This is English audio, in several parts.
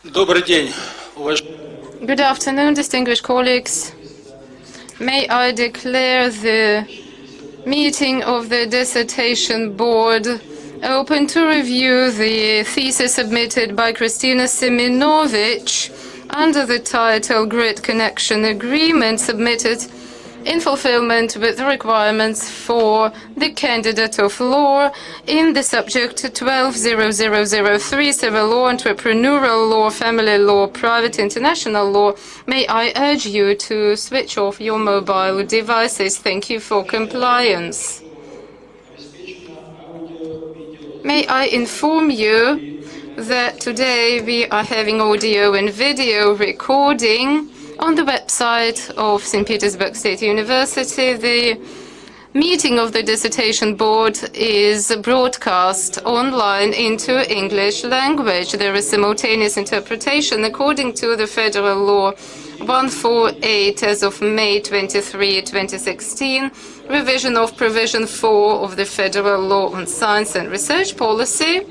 Добрый день, Good afternoon, distinguished colleagues. May I declare the meeting of the Dissertation Board open to review the thesis submitted by Kristina Semenovich under the title Grid Connection Agreement, submitted in fulfillment with the requirements for the candidate of law in the subject 120003, civil law, entrepreneurial law, family law, private international law. May I urge you to switch off your mobile devices. Thank you for compliance. May I inform you that today we are having audio and video recording on the website of St. Petersburg State University. The meeting of the Dissertation Board is broadcast online into English language. There is simultaneous interpretation according to the Federal Law 148 as of May 23, 2016, revision of Provision 4 of the Federal Law on Science and Research Policy.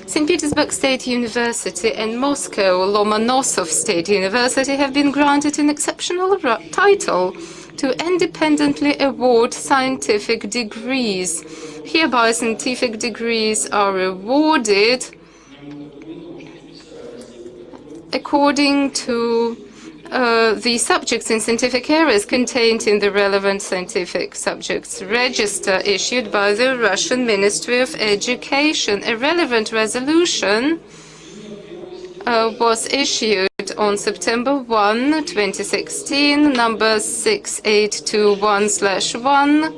St. Petersburg State University and Moscow Lomonosov State University have been granted an exceptional title to independently award scientific degrees. Hereby, scientific degrees are awarded according to the subjects in scientific areas contained in the relevant scientific subjects register issued by the Russian Ministry of Education. A relevant resolution was issued on September 1, 2016, number 6821/1,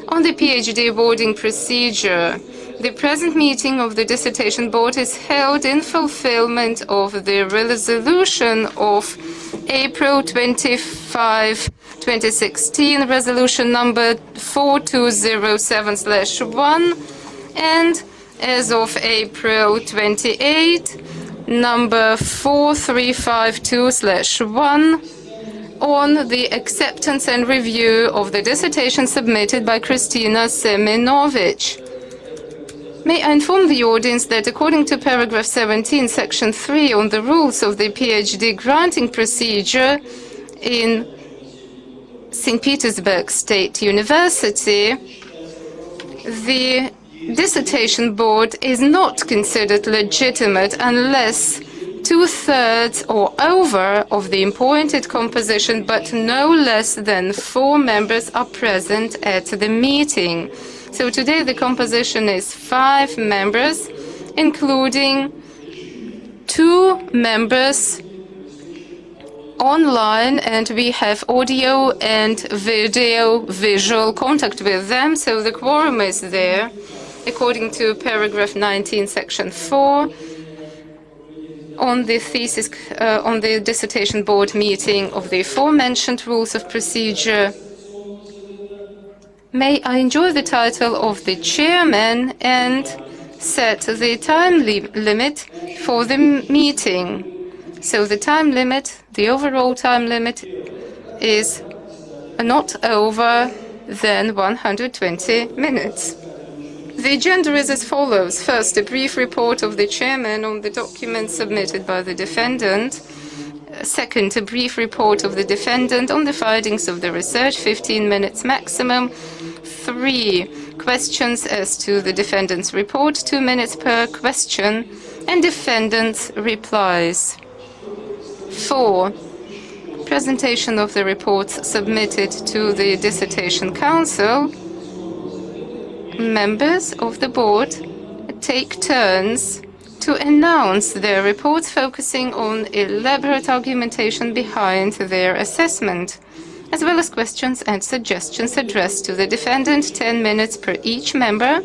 on the PhD awarding procedure. The present meeting of the Dissertation Board is held in fulfillment of the resolution of April 25, 2016, resolution number 4207/1, and as of April 28, number 4352/1, on the acceptance and review of the dissertation submitted by Kristina Semenovich. May I inform the audience that according to paragraph 17, section 3 on the rules of the PhD granting procedure in St. Petersburg State University, the Dissertation Board is not considered legitimate unless 2/3 or over of the appointed composition, but no less than 4 members are present at the meeting. So today the composition is 5 members, including 2 members online, and we have audio and video visual contact with them, so the quorum is there. According to paragraph 19, section 4, on the thesis, on the Dissertation Board meeting of the aforementioned rules of procedure, may I enjoy the title of the chairman and set the time limit for the meeting. So the time limit, the overall time limit, is not over than 120 minutes. The agenda is as follows. First, a brief report of the chairman on the documents submitted by the defendant. Second, a brief report of the defendant on the findings of the research, 15 minutes maximum. 3, questions as to the defendant's report, 2 minutes per question, and defendant's replies. 4, presentation of the reports submitted to the Dissertation Council. Members of the board take turns to announce their reports, focusing on elaborate argumentation behind their assessment, as well as questions and suggestions addressed to the defendant, 10 minutes per each member.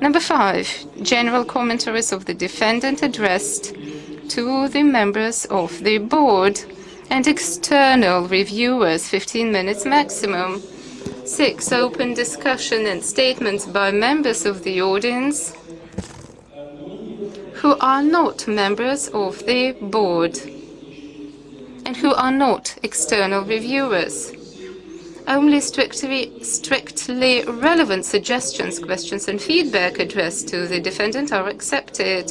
Number 5, general commentaries of the defendant addressed to the members of the board and external reviewers, 15 minutes maximum. 6, open discussion and statements by members of the audience who are not members of the board and who are not external reviewers. Only strictly relevant suggestions, questions, and feedback addressed to the defendant are accepted.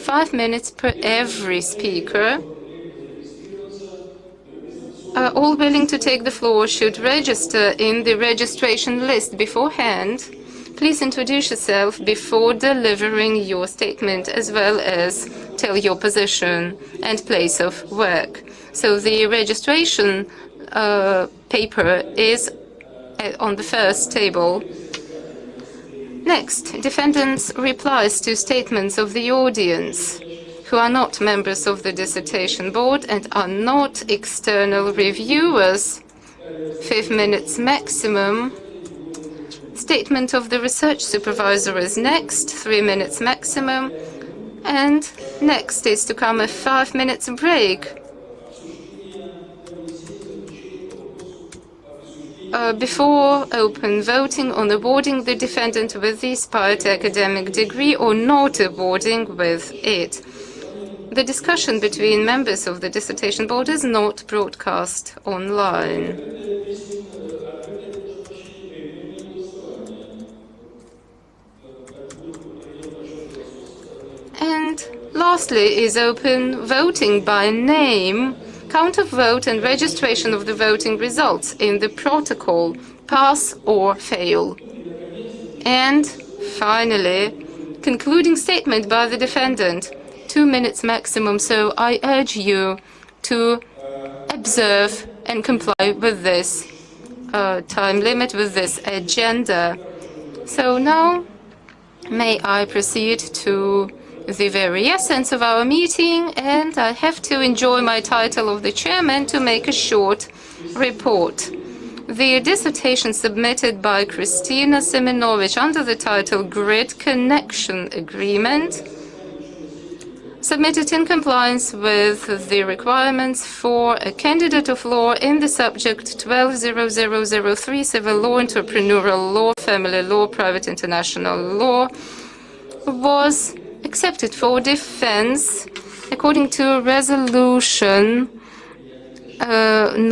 5 minutes per every speaker. All willing to take the floor should register in the registration list beforehand. Please introduce yourself before delivering your statement, as well as tell your position and place of work. So the registration paper is on the first table. Next, defendants' replies to statements of the audience who are not members of the dissertation board and are not external reviewers. 5 minutes maximum. Statement of the research supervisor is next, 3 minutes maximum. And next is to come a 5 minutes break. Before open voting on awarding the defendant with the aspired academic degree or not awarding with it. The discussion between members of the dissertation board is not broadcast online. And lastly is open voting by name, count of vote and registration of the voting results in the protocol, pass or fail. And finally, concluding statement by the defendant, 2 minutes maximum, so I urge you to observe and comply with this time limit, with this agenda. So now, may I proceed to the very essence of our meeting, and I have to enjoy my title of the chairman to make a short report. The dissertation submitted by Kristina Semenovich under the title Grid Connection Agreement, submitted in compliance with the requirements for a candidate of law in the subject 120003, civil law, entrepreneurial law, family law, private international law, was accepted for defense according to resolution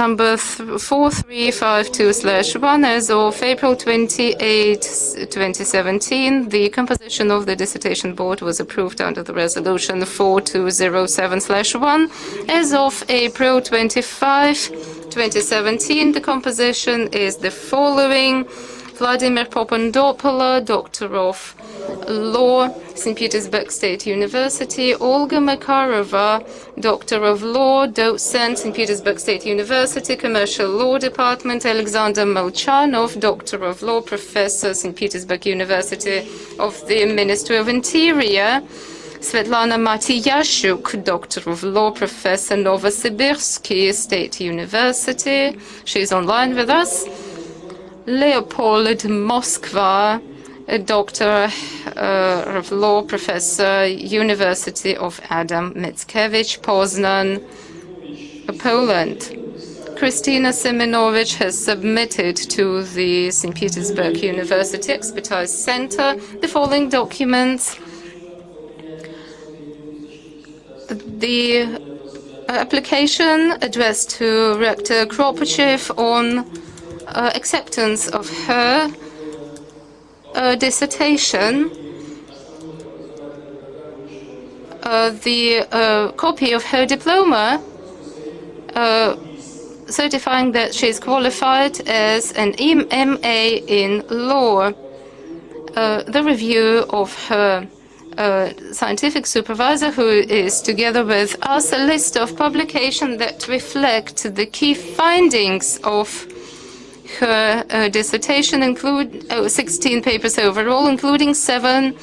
number 4352/1 as of April 28, 2017. The composition of the dissertation board was approved under the resolution 4207/1 as of April 25, 2017. The composition is the following: Vladimir Popondopoulos, Doctor of Law, St. Petersburg State University; Olga Makarova, Doctor of Law, Docent, St. Petersburg State University, Commercial Law Department; Alexander Molchanov, Doctor of Law, Professor, St. Petersburg University of the Ministry of Interior; Svetlana Matiyashuk, Doctor of Law, Professor, Novosibirsky State University. She's online with us. Leopold Moskva, a Doctor of Law, Professor, University of Adam Mickiewicz, Poznan, Poland. Kristina Semenovich has submitted to the St. Petersburg University Expertise Center the following documents: the application addressed to Rector Kropochev on acceptance of her dissertation, the copy of her diploma certifying that she is qualified as an MA in law, the review of her scientific supervisor, who is together with us, a list of publications that reflect the key findings of her dissertation, include 16 papers overall, including 7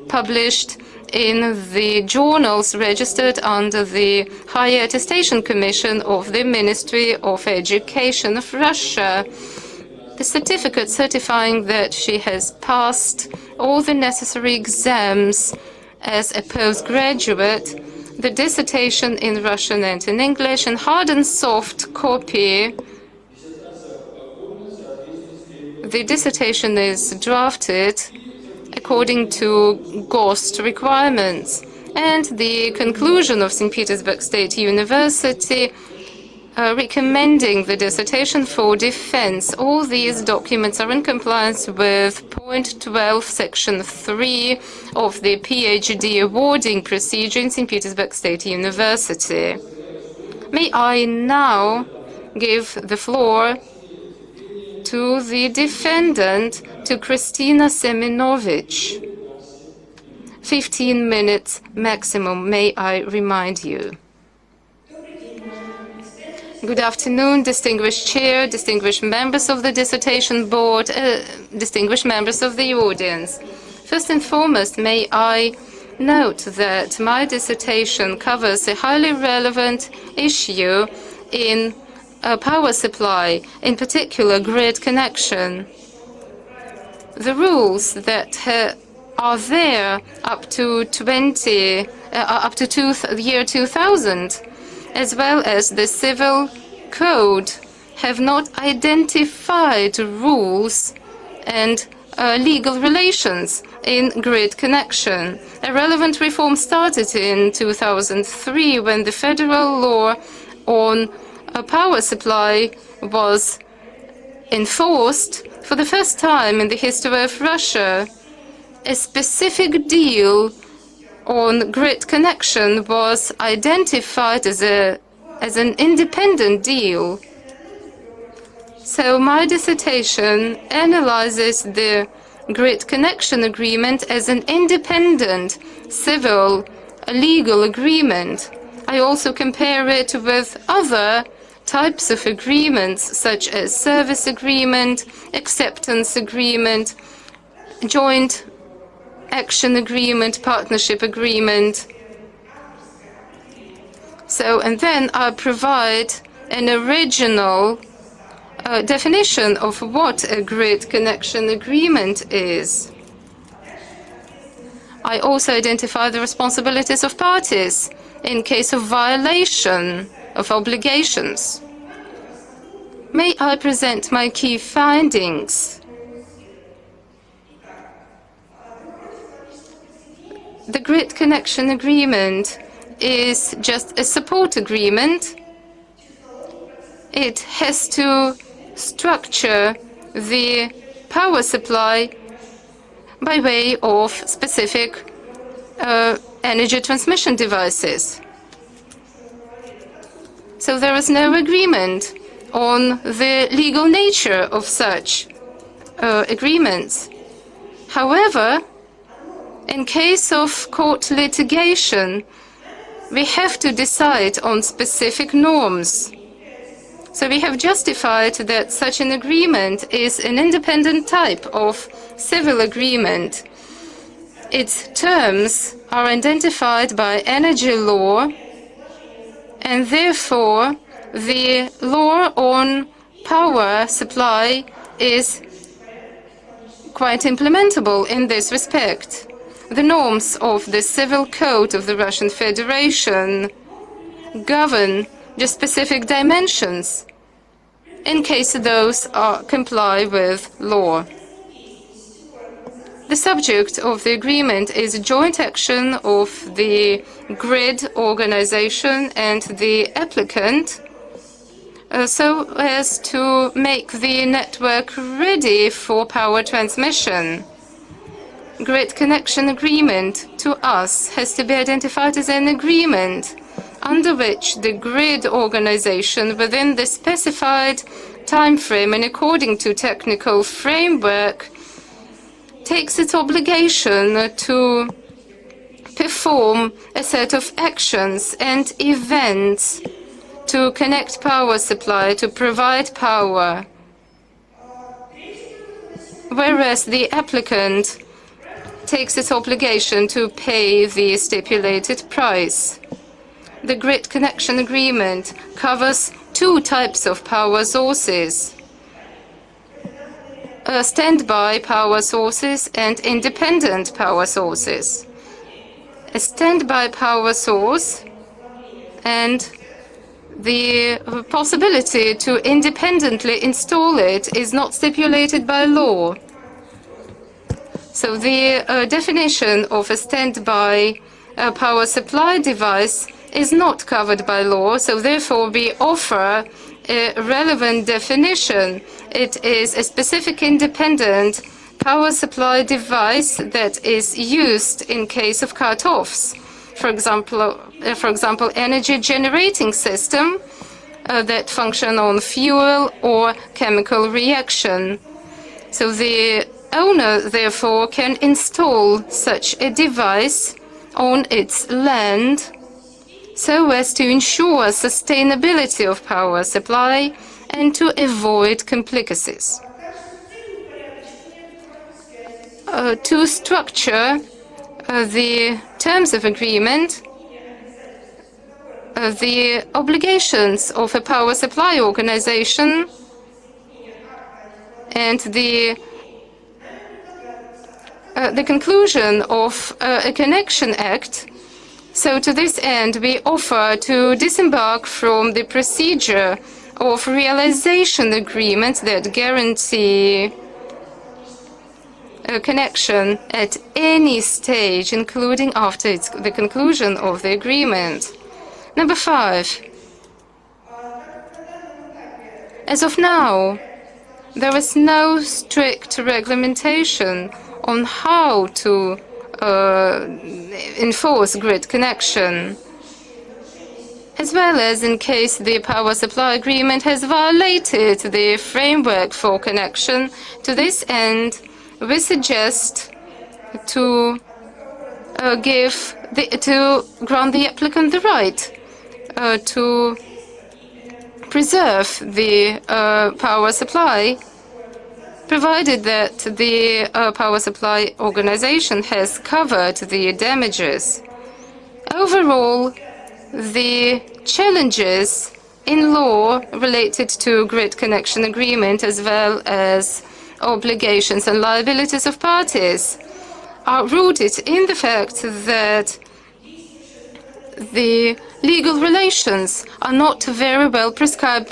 published in the journals registered under the Higher Attestation Commission of the Ministry of Education of Russia. The certificate certifying that she has passed all the necessary exams as a postgraduate, the dissertation in Russian and in English, and hard and soft copy. The dissertation is drafted according to GOST requirements, and the conclusion of St. Petersburg State University recommending the dissertation for defense. All these documents are in compliance with point 12, section 3 of the PhD awarding procedure in St. Petersburg State University. May I now give the floor to the defendant, to Kristina Semenovich. 15 minutes maximum, may I remind you. Good afternoon, distinguished chair, distinguished members of the dissertation board, distinguished members of the audience. First and foremost, may I note that my dissertation covers a highly relevant issue in power supply, in particular grid connection. The rules that are there up to year 2000, as well as the civil code, have not identified rules and legal relations in grid connection. A relevant reform started in 2003 when the federal law on power supply was enforced. For the first time in the history of Russia, a specific deal on grid connection was identified as an independent deal. So my dissertation analyzes the grid connection agreement as an independent civil legal agreement. I also compare it with other types of agreements such as service agreement, acceptance agreement, joint action agreement, partnership agreement. And then I provide an original definition of what a grid connection agreement is. I also identify the responsibilities of parties in case of violation of obligations. May I present my key findings? The grid connection agreement is just a support agreement. It has to structure the power supply by way of specific energy transmission devices. So there is no agreement on the legal nature of such agreements. However, in case of court litigation, we have to decide on specific norms. So we have justified that such an agreement is an independent type of civil agreement. Its terms are identified by energy law, and therefore the law on power supply is quite implementable in this respect. The norms of the Civil Code of the Russian Federation govern the specific dimensions in case those comply with law. The subject of the agreement is joint action of the grid organization and the applicant so as to make the network ready for power transmission. Grid connection agreement to us has to be identified as an agreement under which the grid organization, within the specified time frame and according to technical framework, takes its obligation to perform a set of actions and events to connect power supply, to provide power, whereas the applicant takes its obligation to pay the stipulated price. The grid connection agreement covers two types of power sources: standby power sources and independent power sources. A standby power source and the possibility to independently install it is not stipulated by law. So the definition of a standby power supply device is not covered by law, so therefore we offer a relevant definition. It is a specific independent power supply device that is used in case of cut-offs. For example, energy generating system that function on fuel or chemical reaction. So the owner, therefore, can install such a device on its land so as to ensure sustainability of power supply and to avoid complicacies. To structure the terms of agreement, the obligations of a power supply organization and the conclusion of a connection act. So to this end, we offer to disembark from the procedure of realization agreements that guarantee a connection at any stage, including after the conclusion of the agreement. Number 5. As of now, there is no strict regulation on how to enforce grid connection, as well as in case the power supply agreement has violated the framework for connection. To this end, we suggest to grant the applicant the right to preserve the power supply, provided that the power supply organization has covered the damages. Overall, the challenges in law related to grid connection agreement, as well as obligations and liabilities of parties, are rooted in the fact that the legal relations are not very well prescribed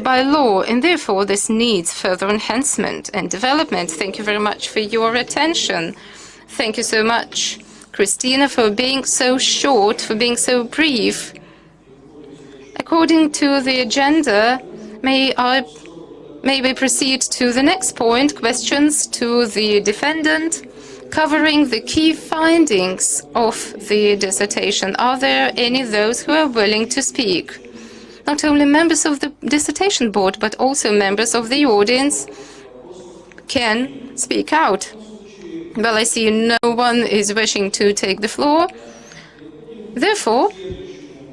by law, and therefore this needs further enhancement and development. Thank you very much for your attention. Thank you so much, Christina, for being so short, for being so brief. According to the agenda, may we proceed to the next point, questions to the defendant, covering the key findings of the dissertation. Are there any of those who are willing to speak? Not only members of the dissertation board, but also members of the audience can speak out. Well, I see no one is wishing to take the floor. Therefore,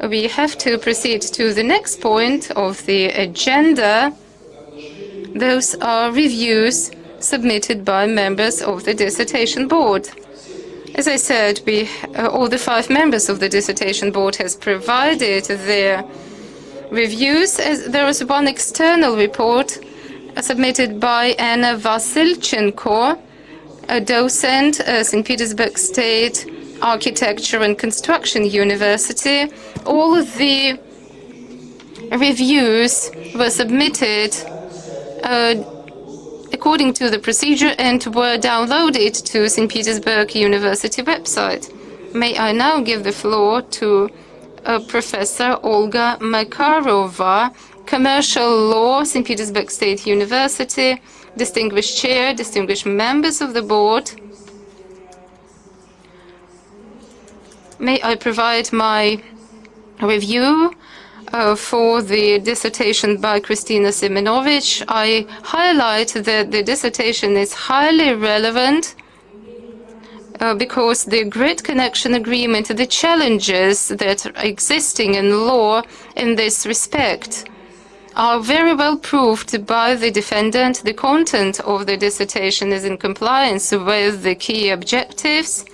we have to proceed to the next point of the agenda. Those are reviews submitted by members of the dissertation board. As I said, all the 5 members of the dissertation board has provided their reviews. There is one external report submitted by Anna Vasilchenko, a docent at St. Petersburg State Architecture and Construction University. All of the reviews were submitted according to the procedure and were downloaded to St. Petersburg University website. May I now give the floor to Professor Olga Makarova, Commercial Law, St. Petersburg State University, distinguished chair, distinguished members of the board. May I provide my review for the dissertation by Kristina Semenovich. I highlight that the dissertation is highly relevant because the grid connection agreement, the challenges that are existing in law in this respect, are very well proved by the defendant. The content of the dissertation is in compliance with the key objectives.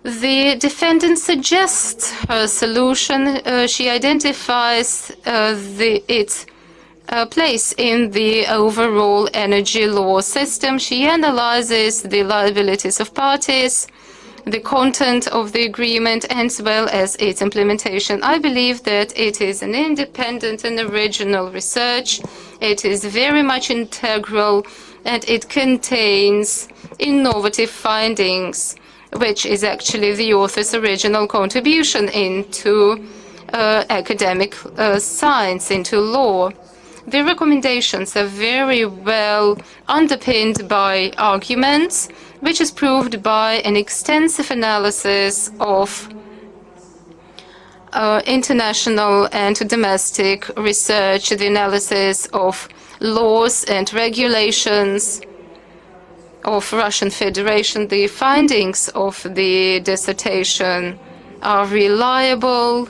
The defendant suggests her solution. She identifies its place in the overall energy law system. She analyzes the liabilities of parties, the content of the agreement, as well as its implementation. I believe that it is an independent and original research. It is very much integral, and it contains innovative findings which is actually the author's original contribution into academic science, into law. The recommendations are very well underpinned by arguments, which is proved by an extensive analysis of international and domestic research, the analysis of laws and regulations of Russian Federation. The findings of the dissertation are reliable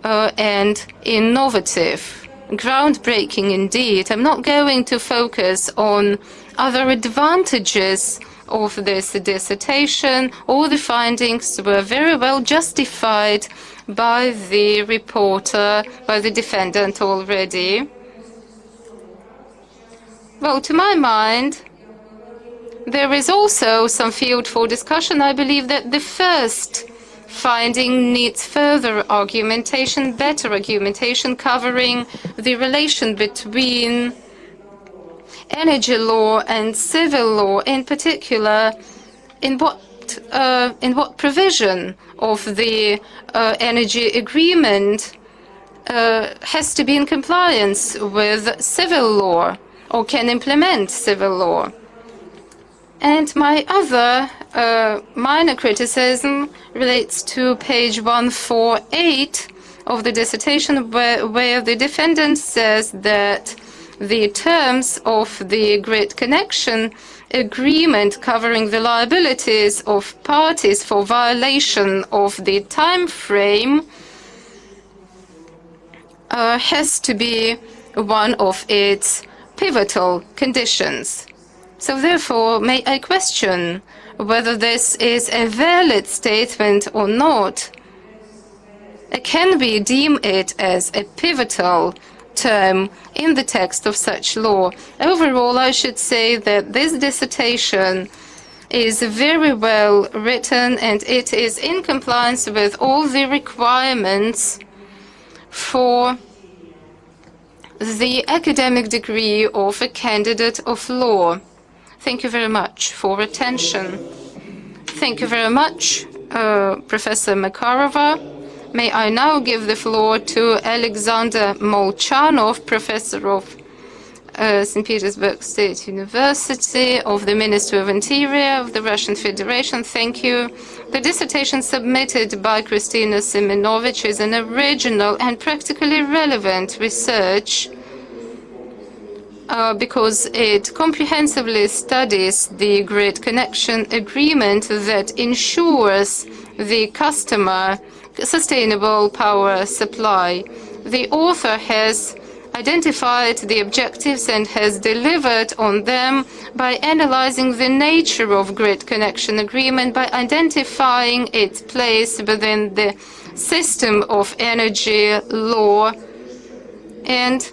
and innovative, groundbreaking indeed. I'm not going to focus on other advantages of this dissertation. All the findings were very well justified by the reporter, by the defendant already. Well, to my mind, there is also some field for discussion. I believe that the first finding needs further argumentation, better argumentation, covering the relation between energy law and civil law, in particular, in what provision of the energy agreement has to be in compliance with civil law or can implement civil law. And my other minor criticism relates to page 148 of the dissertation, where the defendant says that the terms of the grid connection agreement covering the liabilities of parties for violation of the time frame has to be one of its pivotal conditions. So therefore, may I question whether this is a valid statement or not? Can we deem it as a pivotal term in the text of such law? Overall, I should say that this dissertation is very well written and it is in compliance with all the requirements for the academic degree of a candidate of law. Thank you very much for attention. Thank you very much, Professor Makarova. May I now give the floor to Alexander Molchanov, Professor of St. Petersburg State University, of the Ministry of Interior of the Russian Federation. Thank you. The dissertation submitted by Kristina Semenovich is an original and practically relevant research because it comprehensively studies the grid connection agreement that ensures the customer sustainable power supply. The author has identified the objectives and has delivered on them by analyzing the nature of grid connection agreement, by identifying its place within the system of energy law, and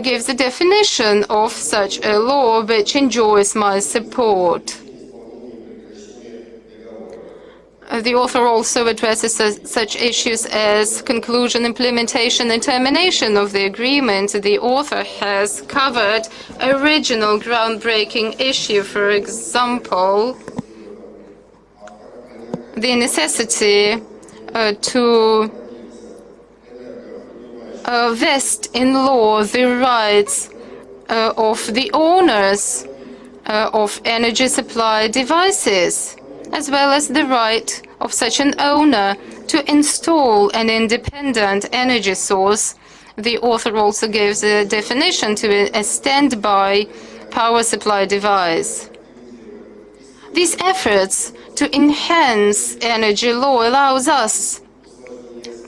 gives a definition of such a law which enjoys my support. The author also addresses such issues as conclusion, implementation, and termination of the agreement. The author has covered original groundbreaking issue, for example, the necessity to vest in law the rights of the owners of energy supply devices, as well as the right of such an owner to install an independent energy source. The author also gives a definition to a standby power supply device. These efforts to enhance energy law allows us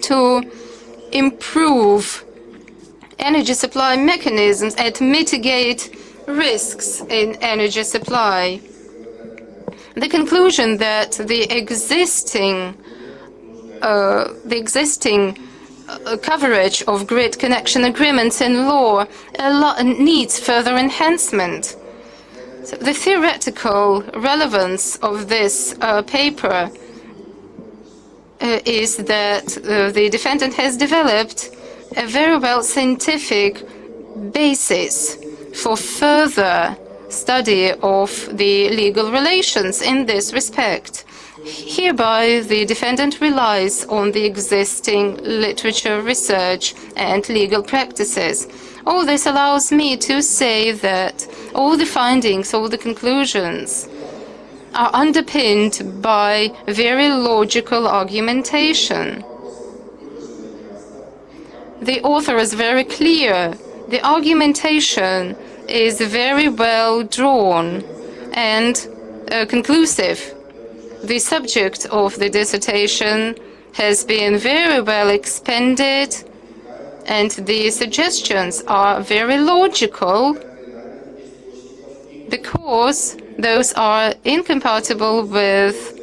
to improve energy supply mechanisms and mitigate risks in energy supply. The conclusion that the existing coverage of grid connection agreements in law needs further enhancement. So the theoretical relevance of this paper is that the defendant has developed a very well scientific basis for further study of the legal relations in this respect. Hereby, the defendant relies on the existing literature, research, and legal practices. All this allows me to say that all the findings, all the conclusions are underpinned by very logical argumentation. The author is very clear. The argumentation is very well drawn and conclusive. The subject of the dissertation has been very well expanded, and the suggestions are very logical because those are incompatible with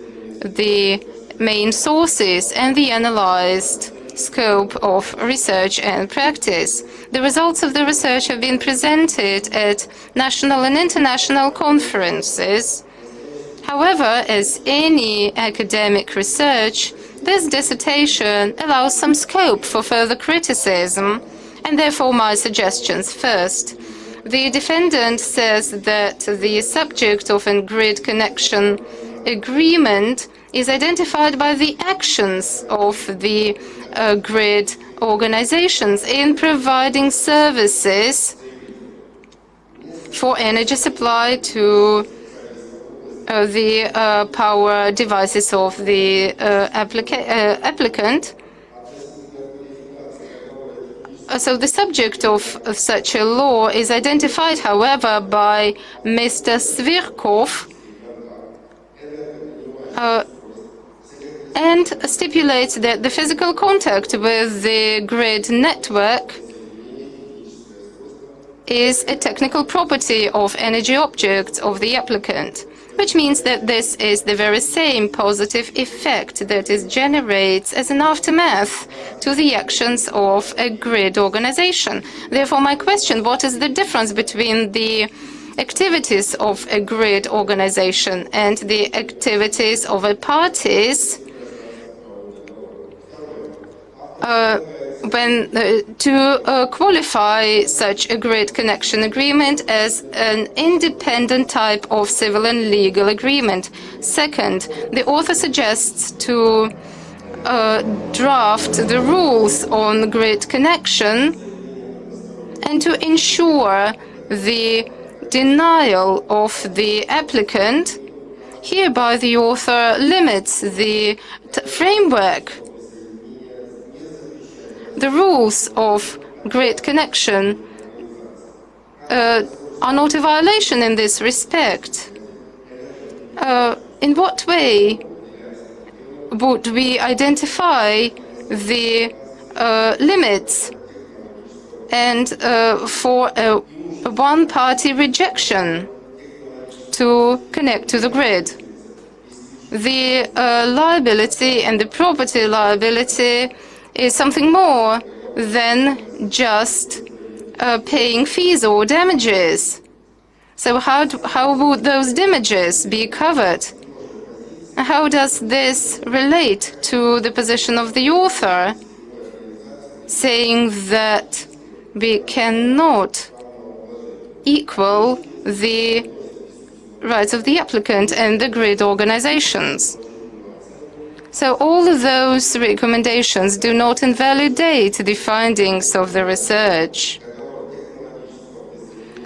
the main sources and the analyzed scope of research and practice. The results of the research have been presented at national and international conferences. However, as any academic research, this dissertation allows some scope for further criticism, and therefore my suggestions. First, the defendant says that the subject of a grid connection agreement is identified by the actions of the grid organizations in providing services for energy supply to the power devices of the applicant. So the subject of such a law is identified, however, by Mr. Svirkov and stipulates that the physical contact with the grid network is a technical property of energy objects of the applicant, which means that this is the very same positive effect that it generates as an aftermath to the actions of a grid organization. Therefore, my question, what is the difference between the activities of a grid organization and the activities of a parties to qualify such a grid connection agreement as an independent type of civil and legal agreement? Second, the author suggests to draft the rules on grid connection and to ensure the denial of the applicant. Hereby, the author limits the framework. The rules of grid connection are not a violation in this respect. In what way would we identify the limits and for a one-party rejection to connect to the grid? The liability and the property liability is something more than just paying fees or damages. So how would those damages be covered? How does this relate to the position of the author, saying that we cannot equal the rights of the applicant and the grid organizations? So all of those recommendations do not invalidate the findings of the research.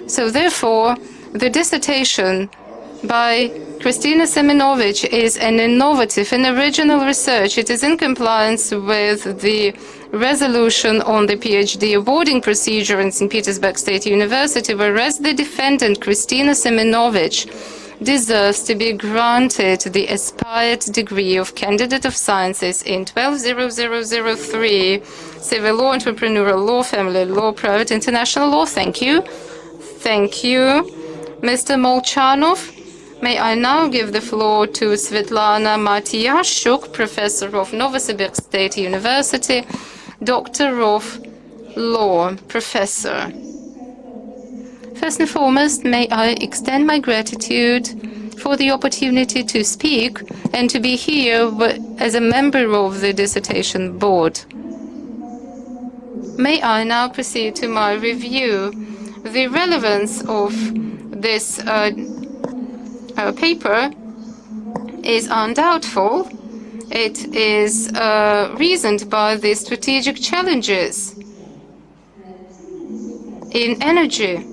So therefore, the dissertation by Kristina Semenovich is an innovative and original research. It is in compliance with the resolution on the PhD awarding procedure in St. Petersburg State University, whereas the defendant, Kristina Semenovich, deserves to be granted the aspired degree of Candidate of Sciences in 120003, Civil Law, Entrepreneurial Law, Family Law, Private International Law. Thank you. Thank you, Mr. Molchanov. May I now give the floor to Svetlana Matyashuk, Professor of Novosibirsk State University, Doctor of Law, Professor. First and foremost, may I extend my gratitude for the opportunity to speak and to be here as a member of the dissertation board. May I now proceed to my review. The relevance of this paper is undoubtful. It is reasoned by the strategic challenges in energy.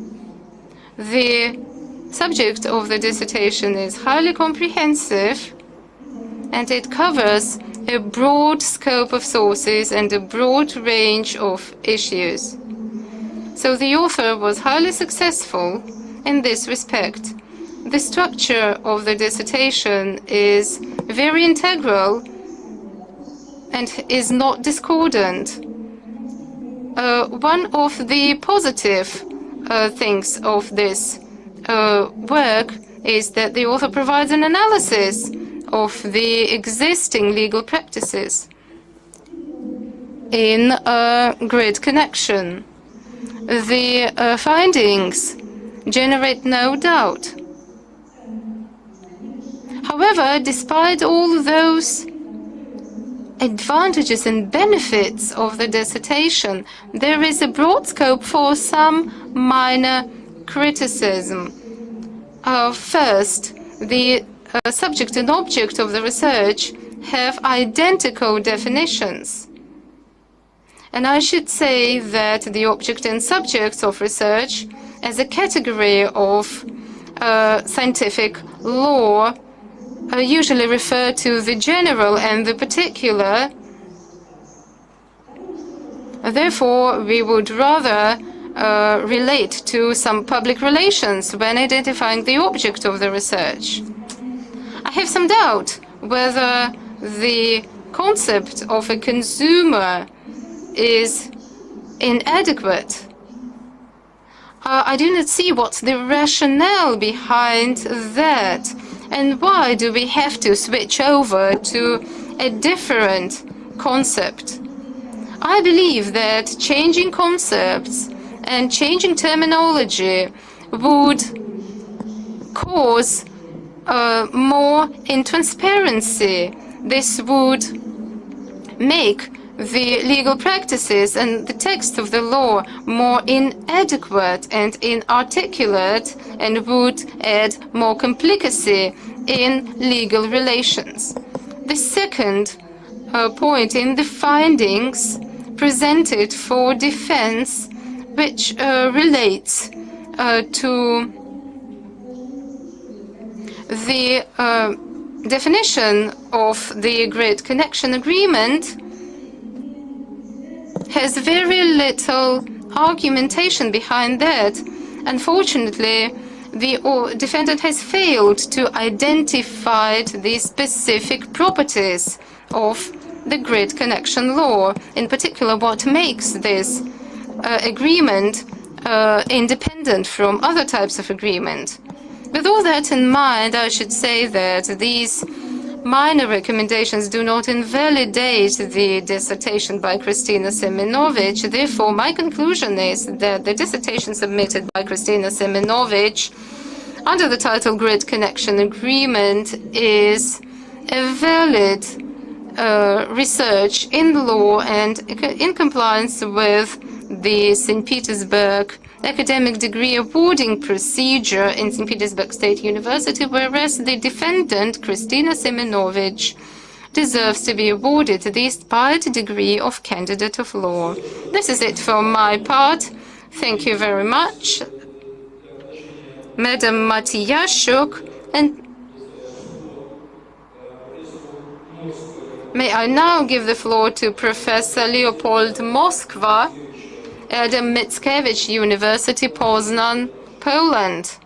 The subject of the dissertation is highly comprehensive, and it covers a broad scope of sources and a broad range of issues. So the author was highly successful in this respect. The structure of the dissertation is very integral and is not discordant. One of the positive things of this work is that the author provides an analysis of the existing legal practices in grid connection. The findings generate no doubt. However, despite all those advantages and benefits of the dissertation, there is a broad scope for some minor criticism. First, the subject and object of the research have identical definitions. And I should say that the object and subjects of research as a category of scientific law usually refer to the general and the particular. Therefore, we would rather relate to some public relations when identifying the object of the research. I have some doubt whether the concept of a consumer is inadequate. I do not see what's the rationale behind that, and why do we have to switch over to a different concept. I believe that changing concepts and changing terminology would cause more intransparency. This would make the legal practices and the text of the law more inadequate and inarticulate, and would add more complicacy in legal relations. The second point in the findings presented for defense, which relates to the definition of the grid connection agreement, has very little argumentation behind that. Unfortunately, the defendant has failed to identify the specific properties of the grid connection law, in particular what makes this agreement independent from other types of agreement. With all that in mind, I should say that these minor recommendations do not invalidate the dissertation by Kristina Semenovich. Therefore, my conclusion is that the dissertation submitted by Kristina Semenovich under the title Grid Connection Agreement is a valid research in the law and in compliance with the St. Petersburg academic degree awarding procedure in St. Petersburg State University, whereas the defendant, Kristina Semenovich, deserves to be awarded the aspired degree of candidate of law. This is it for my part. Thank you very much, Madam Matiyashuk, and may I now give the floor to Professor Leopold Moskwa, Adam Mickiewicz University, Poznan, Poland.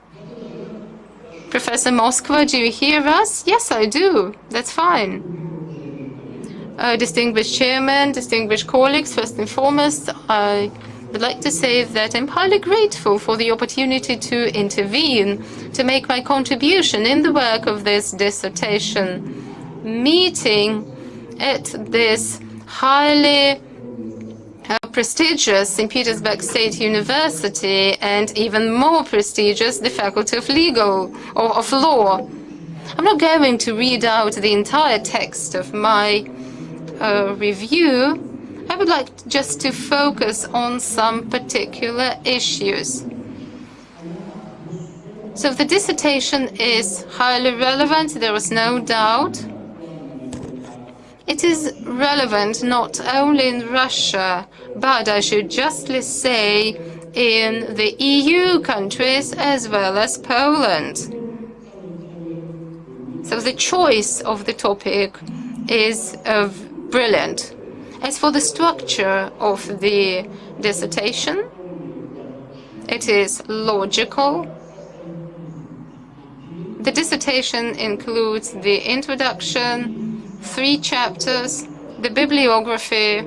Professor Moskwa, do you hear us? Yes, I do. That's fine. Distinguished Chairman, distinguished colleagues, first and foremost, I would like to say that I'm highly grateful for the opportunity to intervene, to make my contribution in the work of this dissertation meeting at this highly prestigious St. Petersburg State University, and even more prestigious, the Faculty of Law. I'm not going to read out the entire text of my review. I would like just to focus on some particular issues. So the dissertation is highly relevant, there is no doubt. It is relevant not only in Russia, but I should justly say in the EU countries as well as Poland. So the choice of the topic is brilliant. As for the structure of the dissertation, it is logical. The dissertation includes the introduction, 3 chapters, the bibliography.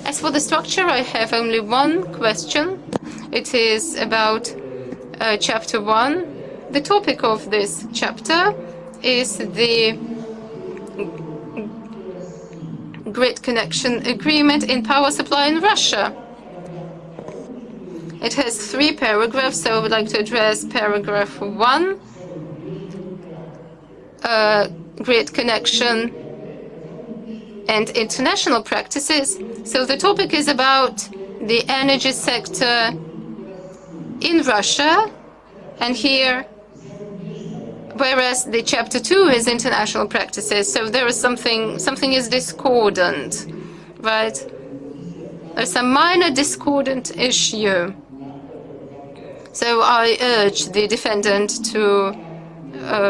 As for the structure, I have only one question. It is about chapter 1. The topic of this chapter is the grid connection agreement in power supply in Russia. It has 3 paragraphs, so I would like to address paragraph 1, grid connection and international practices. So the topic is about the energy sector in Russia, and here, whereas the chapter 2 is international practices, so there is something is discordant, right? There's a minor discordant issue. So I urge the defendant to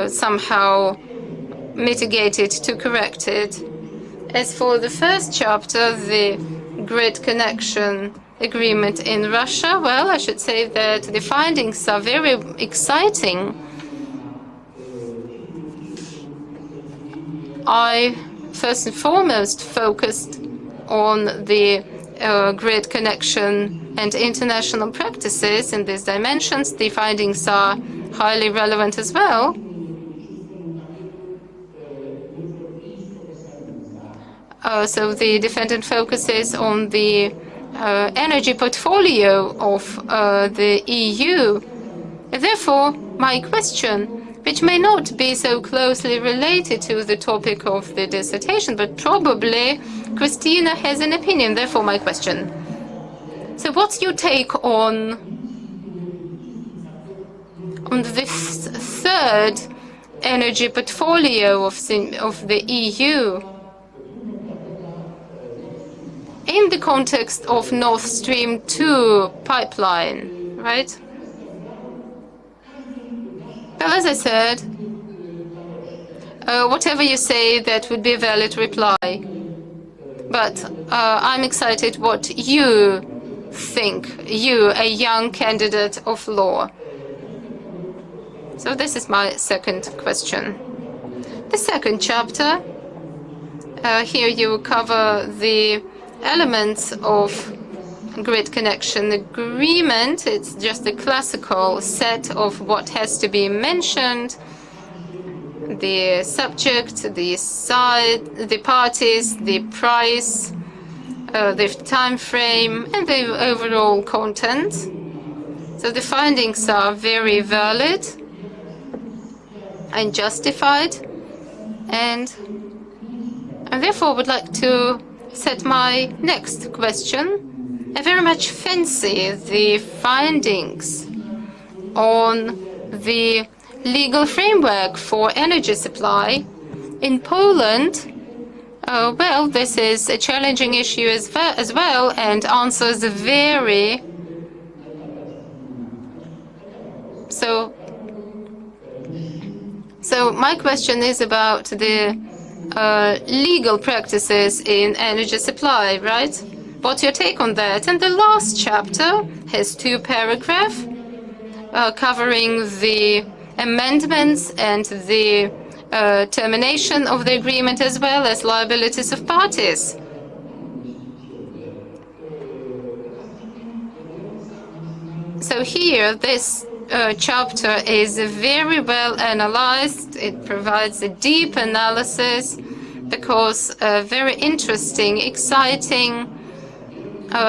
somehow mitigate it, to correct it. As for the first chapter, the grid connection agreement in Russia, well, I should say that the findings are very exciting. I first and foremost focused on the grid connection and international practices in these dimensions. The findings are highly relevant as well. So the defendant focuses on the energy portfolio of the EU. Therefore, my question, which may not be so closely related to the topic of the dissertation, but probably Christina has an opinion. Therefore, my question. So what's your take on this third energy portfolio of the EU in the context of Nord Stream 2 pipeline, right? Well, as I said, whatever you say, that would be a valid reply. But I'm excited what you think, you, a young candidate of law. So this is my second question. The second chapter, here you cover the elements of grid connection agreement. It's just a classical set of what has to be mentioned: the subject, the side, the parties, the price, the time frame, and the overall content. So the findings are very valid and justified, and I therefore would like to set my next question. I very much fancy the findings on the legal framework for energy supply in Poland. Well, this is a challenging issue as well, and answers vary. So my question is about the legal practices in energy supply, right? What's your take on that? And the last chapter has 2 paragraphs covering the amendments and the termination of the agreement, as well as liabilities of parties. So here, this chapter is very well analyzed. It provides a deep analysis because very interesting, exciting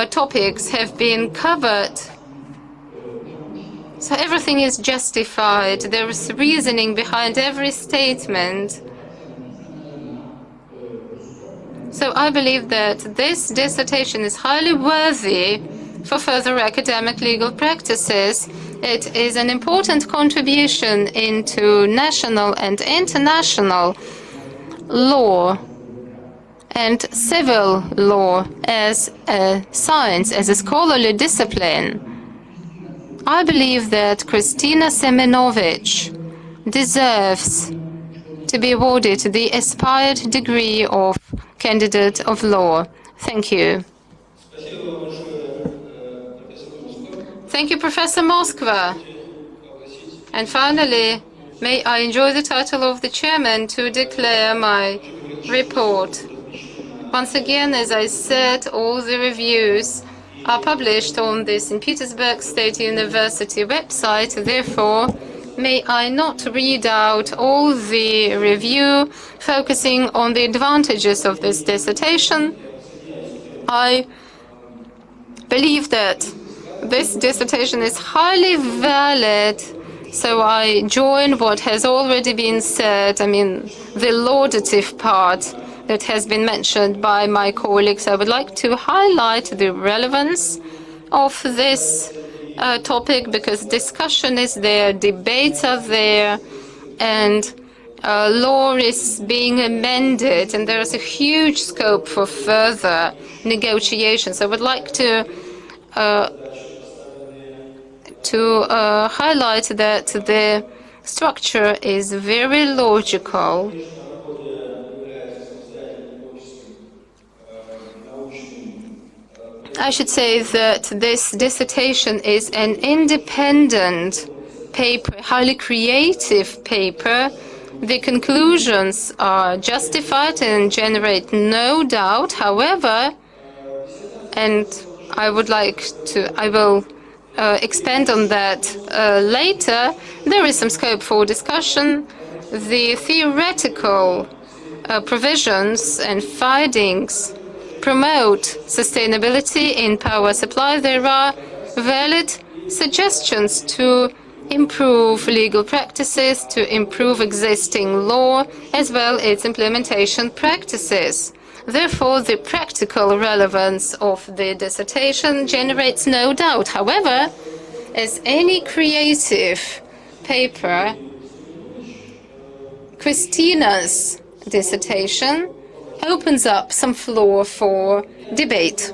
topics have been covered. So everything is justified. There is reasoning behind every statement. So I believe that this dissertation is highly worthy for further academic legal practices. It is an important contribution into national and international law and civil law as a science, as a scholarly discipline. I believe that Kristina Semenovich deserves to be awarded the aspired degree of candidate of law. Thank you. Thank you, Professor Moskva. And finally, may I enjoy the title of the chairman to declare my report. Once again, as I said, all the reviews are published on the St. Petersburg State University website. Therefore, may I not read out all the review focusing on the advantages of this dissertation. I believe that this dissertation is highly valid, so I join what has already been said, I mean, the laudative part that has been mentioned by my colleagues. I would like to highlight the relevance of this topic because discussion is there, debates are there, and law is being amended, and there is a huge scope for further negotiations. I would like to highlight that the structure is very logical. I should say that this dissertation is an independent paper, highly creative paper. The conclusions are justified and generate no doubt. However, and I will expand on that later, there is some scope for discussion. The theoretical provisions and findings promote sustainability in power supply. There are valid suggestions to improve legal practices, to improve existing law, as well as implementation practices. Therefore, the practical relevance of the dissertation generates no doubt. However, as any creative paper, Kristina's dissertation opens up some floor for debate.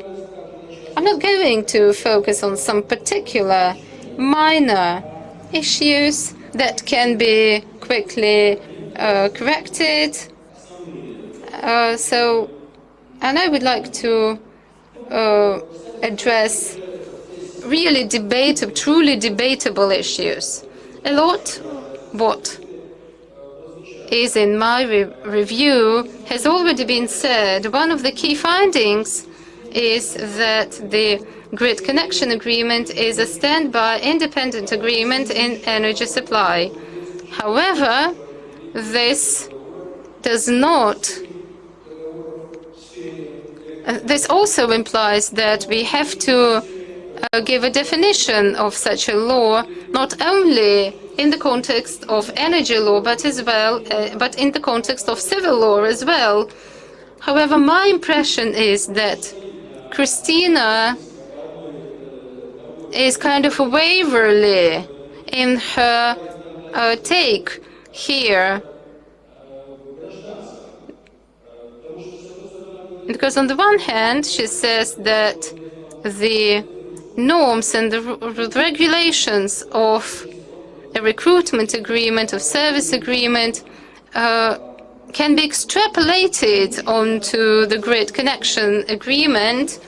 I'm not going to focus on some particular minor issues that can be quickly corrected. And I would like to address really truly debatable issues. A lot what is in my review has already been said. One of the key findings is that the grid connection agreement is a standby independent agreement in energy supply. However, this also implies that we have to give a definition of such a law, not only in the context of energy law, but in the context of civil law as well. However, my impression is that Kristina is kind of waverly in her take here. Because on the one hand, she says that the norms and the regulations of a recruitment agreement, of service agreement, can be extrapolated onto the grid connection agreement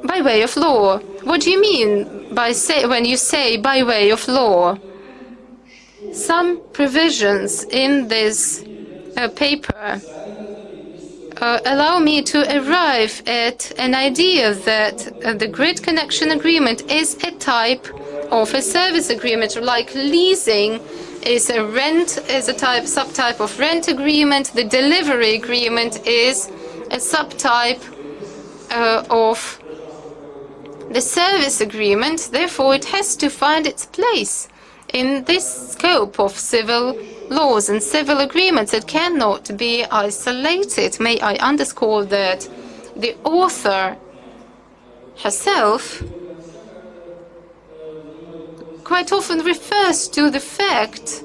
by way of law. What do you mean when you say by way of law? Some provisions in this paper allow me to arrive at an idea that the grid connection agreement is a type of a service agreement, like leasing is a subtype of rent agreement. The delivery agreement is a subtype of the service agreement. Therefore, it has to find its place in this scope of civil laws and civil agreements. It cannot be isolated. May I underscore that the author herself quite often refers to the fact,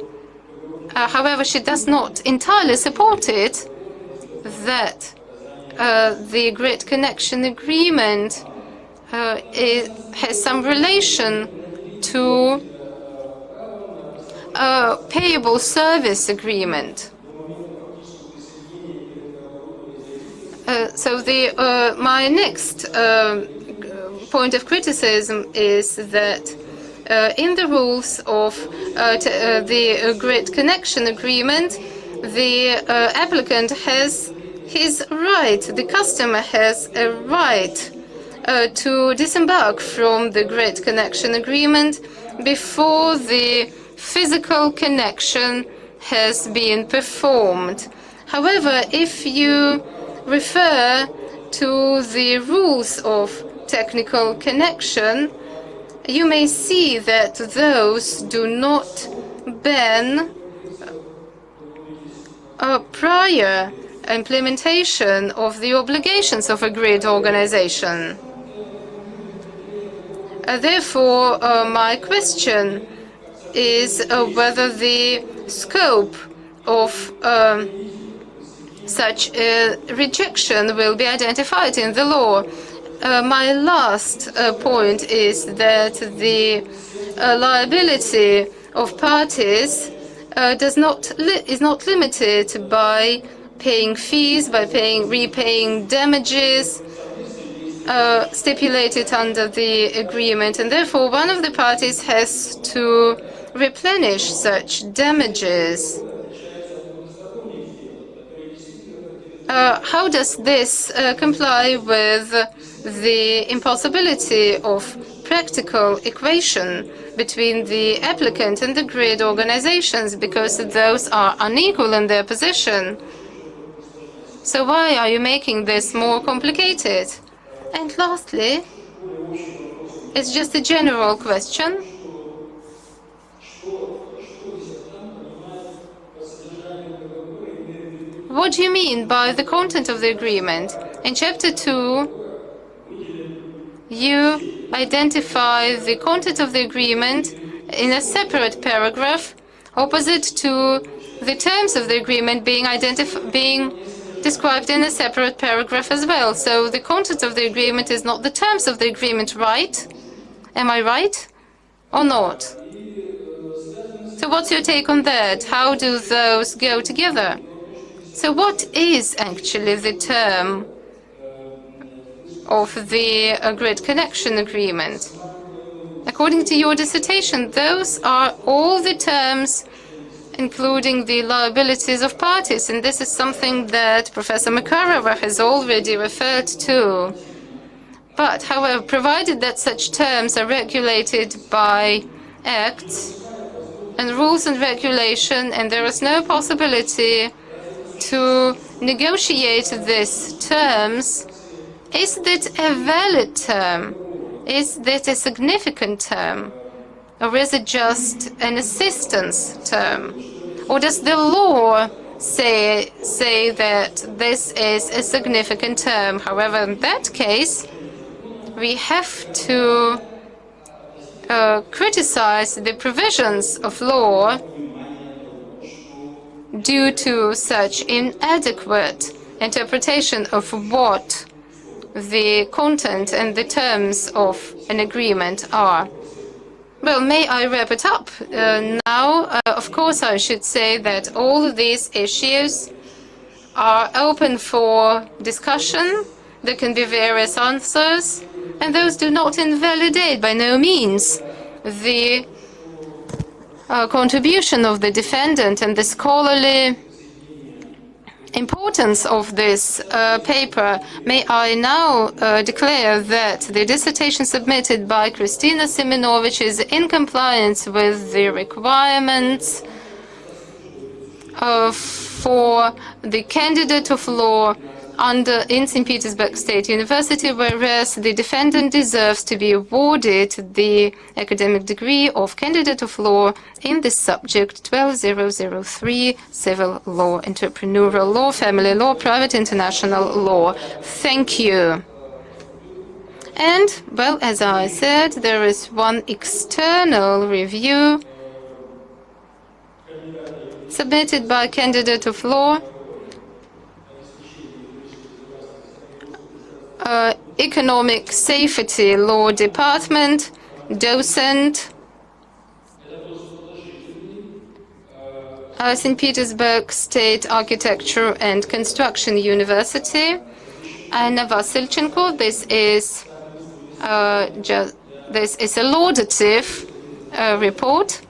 however she does not entirely support it, that the Great Connection Agreement has some relation to a payable service agreement. So my next point of criticism is that in the rules of the Great Connection Agreement, the applicant has his right, the customer has a right to disembark from the Great Connection Agreement before the physical connection has been performed. However, if you refer to the rules of technical connection, you may see that those do not ban a prior implementation of the obligations of a grid organization. Therefore, my question is whether the scope of such a rejection will be identified in the law. My last point is that the liability of parties is not limited by paying fees, by repaying damages stipulated under the agreement, and therefore one of the parties has to replenish such damages. How does this comply with the impossibility of practical equation between the applicant and the grid organizations, because those are unequal in their position? So why are you making this more complicated? And lastly, it's just a general question. What do you mean by the content of the agreement? In Chapter 2, you identify the content of the agreement in a separate paragraph, opposite to the terms of the agreement being described in a separate paragraph as well. So the content of the agreement is not the terms of the agreement, right? Am I right or not? So what's your take on that? How do those go together? So what is actually the term of the Grid Connection Agreement? According to your dissertation, those are all the terms, including the liabilities of parties, and this is something that Professor Makarova has already referred to. But, however, provided that such terms are regulated by acts and rules and regulation, and there is no possibility to negotiate these terms, is that a valid term? Is that a significant term? Or is it just an assistance term? Or does the law say that this is a significant term? However, in that case, we have to criticize the provisions of law due to such inadequate interpretation of what the content and the terms of an agreement are. Well, may I wrap it up now? Of course, I should say that all of these issues are open for discussion. There can be various answers, and those do not invalidate by no means the contribution of the defendant and the scholarly importance of this paper. May I now declare that the dissertation submitted by Kristina Semenovich is in compliance with the requirements for the candidate of law in St. Petersburg State University, whereas the defendant deserves to be awarded the academic degree of candidate of law in the subject 12003, civil law, entrepreneurial law, family law, private international law. Thank you. And, well, as I said, there is one external review submitted by candidate of law, Economic Safety Law Department, docent, St. Petersburg State Architecture and Construction University, Anna Vasilchenko. This is a laudative report.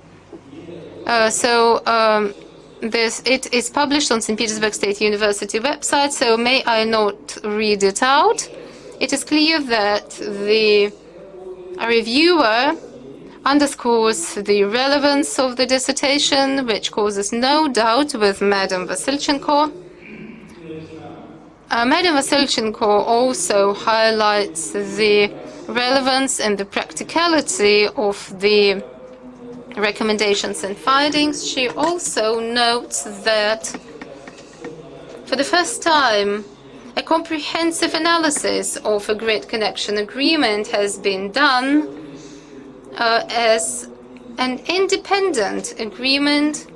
It is published on St. Petersburg State University website, so may I not read it out? It is clear that the reviewer underscores the relevance of the dissertation, which causes no doubt with Madam Vasilchenko. Madam Vasilchenko also highlights the relevance and the practicality of the recommendations and findings. She also notes that for the first time, a comprehensive analysis of a grid connection agreement has been done as an independent agreement,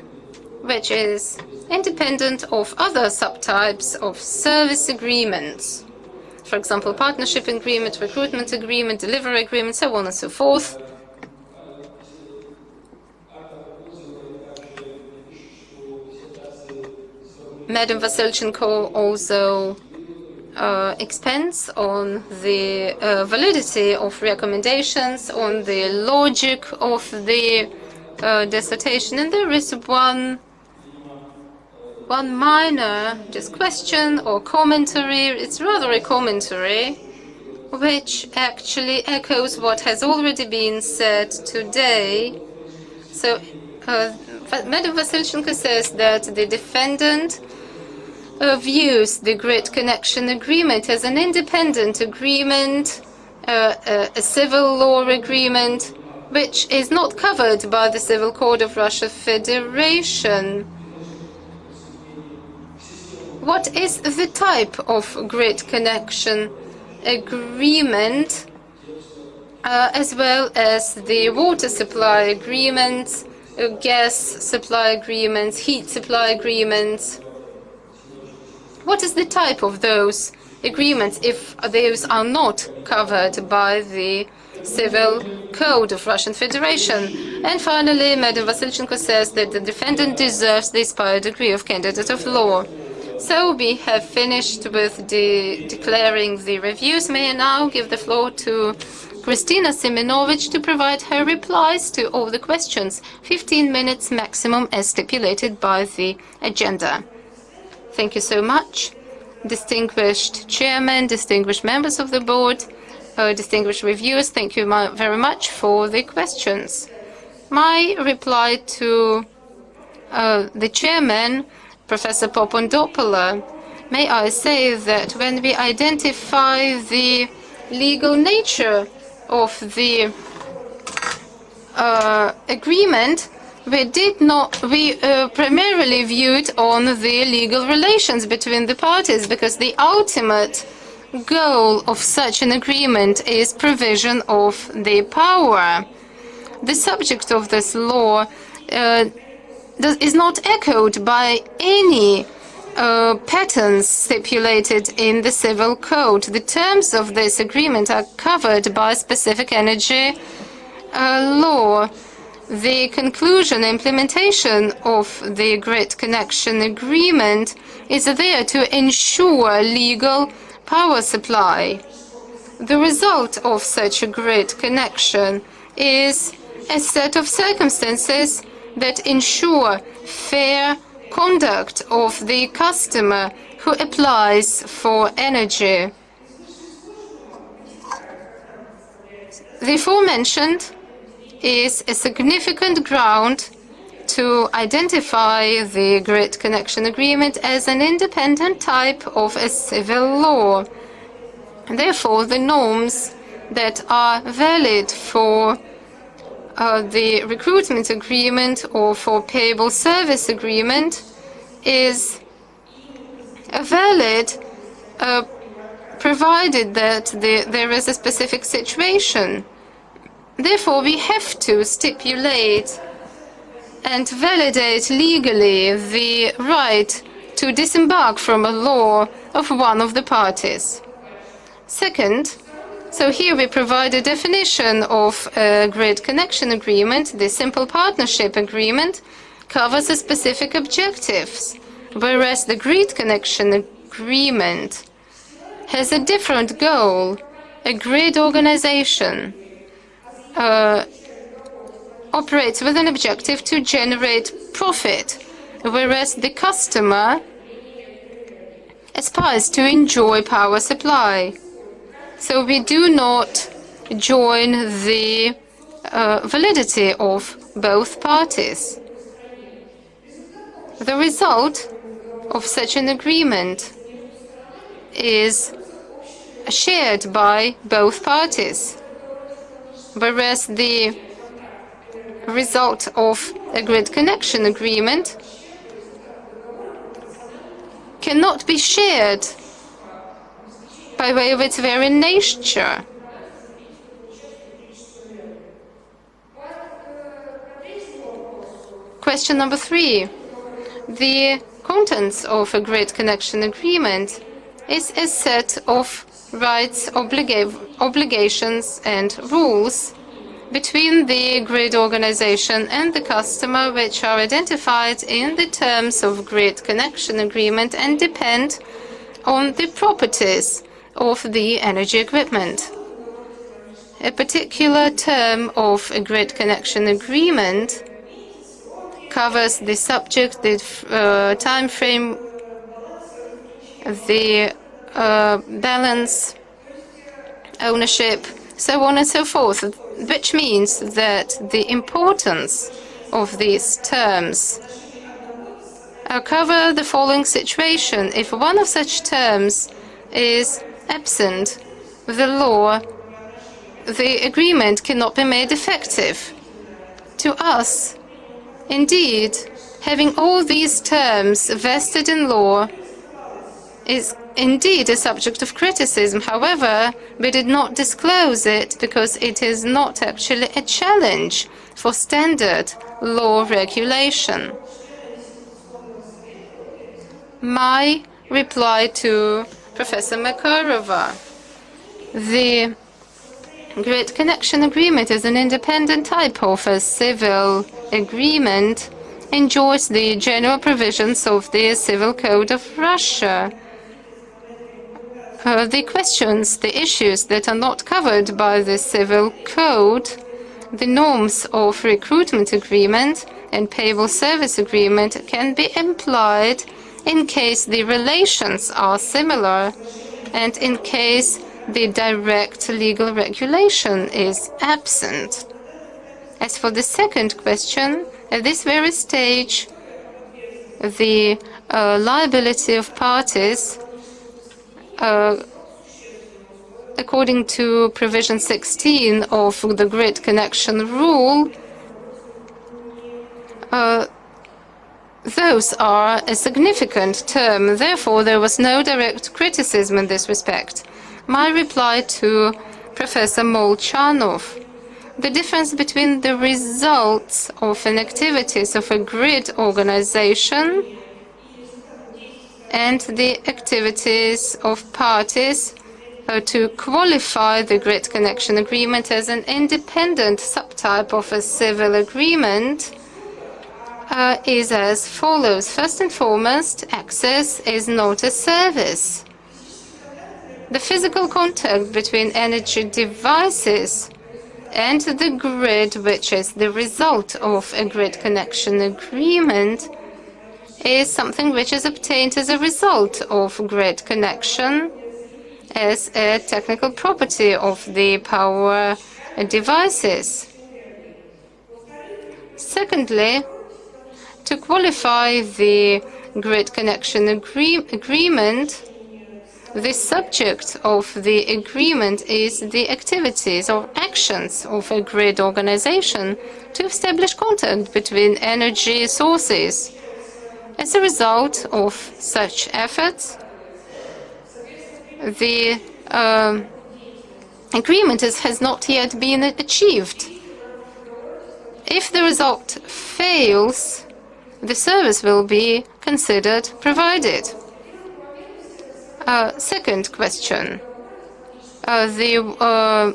which is independent of other subtypes of service agreements. For example, partnership agreement, recruitment agreement, delivery agreement, so on and so forth. Madam Vasilchenko also expands on the validity of recommendations, on the logic of the dissertation, and there is one minor just question or commentary. It's rather a commentary which actually echoes what has already been said today. So Madam Vasilchenko says that the defendant views the grid connection agreement as an independent agreement, a civil law agreement, which is not covered by the Civil Code of Russia Federation. What is the type of grid connection agreement, as well as the water supply agreements, gas supply agreements, heat supply agreements? What is the type of those agreements if those are not covered by the Civil Code of Russian Federation? And finally, Madam Vasilchenko says that the defendant deserves the aspired degree of candidate of law. So we have finished with declaring the reviews. May I now give the floor to Kristina Semenovich to provide her replies to all the questions. 15 minutes maximum as stipulated by the agenda. Thank you so much, distinguished chairman, distinguished members of the board, distinguished reviewers. Thank you very much for the questions. My reply to the chairman, Professor Popondopoula, may I say that when we identify the legal nature of the agreement, we primarily viewed on the legal relations between the parties, because the ultimate goal of such an agreement is provision of the power. The subject of this law is not echoed by any patterns stipulated in the Civil Code. The terms of this agreement are covered by specific energy law. The conclusion and implementation of the grid connection agreement is there to ensure legal power supply. The result of such a grid connection is a set of circumstances that ensure fair conduct of the customer who applies for energy. The aforementioned is a significant ground to identify the grid connection agreement as an independent type of a civil law. Therefore, the norms that are valid for the recruitment agreement or for payable service agreement is a valid provided that there is a specific situation. Therefore, we have to stipulate and validate legally the right to disembark from a law of one of the parties. Second, so here we provide a definition of a grid connection agreement. The simple partnership agreement covers the specific objectives, whereas the grid connection agreement has a different goal. A grid organization operates with an objective to generate profit, whereas the customer aspires to enjoy power supply. So we do not join the validity of both parties. The result of such an agreement is shared by both parties, whereas the result of a grid connection agreement cannot be shared by way of its very nature. Question number 3. The contents of a grid connection agreement is a set of rights, obligations, and rules between the grid organization and the customer, which are identified in the terms of grid connection agreement and depend on the properties of the energy equipment. A particular term of a grid connection agreement covers the subject, the time frame, the balance, ownership, so on and so forth, which means that the importance of these terms cover the following situation. If one of such terms is absent, the agreement cannot be made effective. To us, indeed, having all these terms vested in law is indeed a subject of criticism. However, we did not disclose it because it is not actually a challenge for standard law regulation. My reply to Professor Makarova: the grid connection agreement is an independent type of a civil agreement, enjoys the general provisions of the Civil Code of Russia. The questions, the issues that are not covered by the Civil Code, the norms of recruitment agreement and payable service agreement can be implied in case the relations are similar and in case the direct legal regulation is absent. As for the second question, at this very stage, the liability of parties, according to provision 16 of the grid connection rule, those are a significant term. Therefore, there was no direct criticism in this respect. My reply to Professor Molchanov: the difference between the results of an activities of a grid organization and the activities of parties to qualify the grid connection agreement as an independent subtype of a civil agreement is as follows. First and foremost, access is not a service. The physical contact between energy devices and the grid, which is the result of a grid connection agreement, is something which is obtained as a result of grid connection as a technical property of the power devices. Secondly, to qualify the grid connection agreement, the subject of the agreement is the activities or actions of a grid organization to establish contact between energy sources. As a result of such efforts, the agreement has not yet been achieved. If the result fails, the service will be considered provided. Second question. The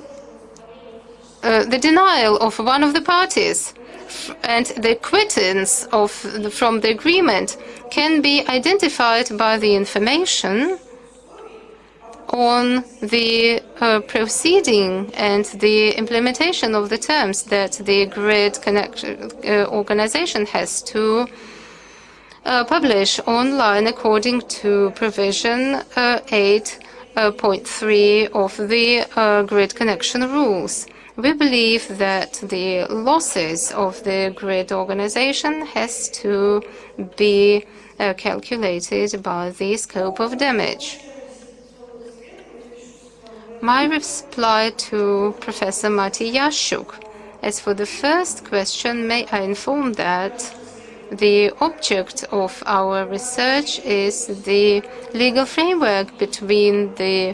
denial of one of the parties and the quittance from the agreement can be identified by the information on the proceeding and the implementation of the terms that the grid connection organization has to publish online according to provision 8.3 of the grid connection rules. We believe that the losses of the grid organization has to be calculated by the scope of damage. My reply to Professor Matijashuk. As for the first question, may I inform that the object of our research is the legal framework between the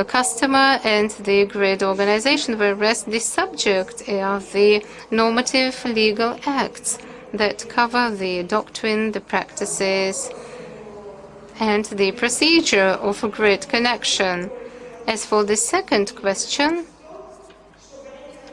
customer and the grid organization, whereas the subject are the normative legal acts that cover the doctrine, the practices, and the procedure of a grid connection. As for the second question,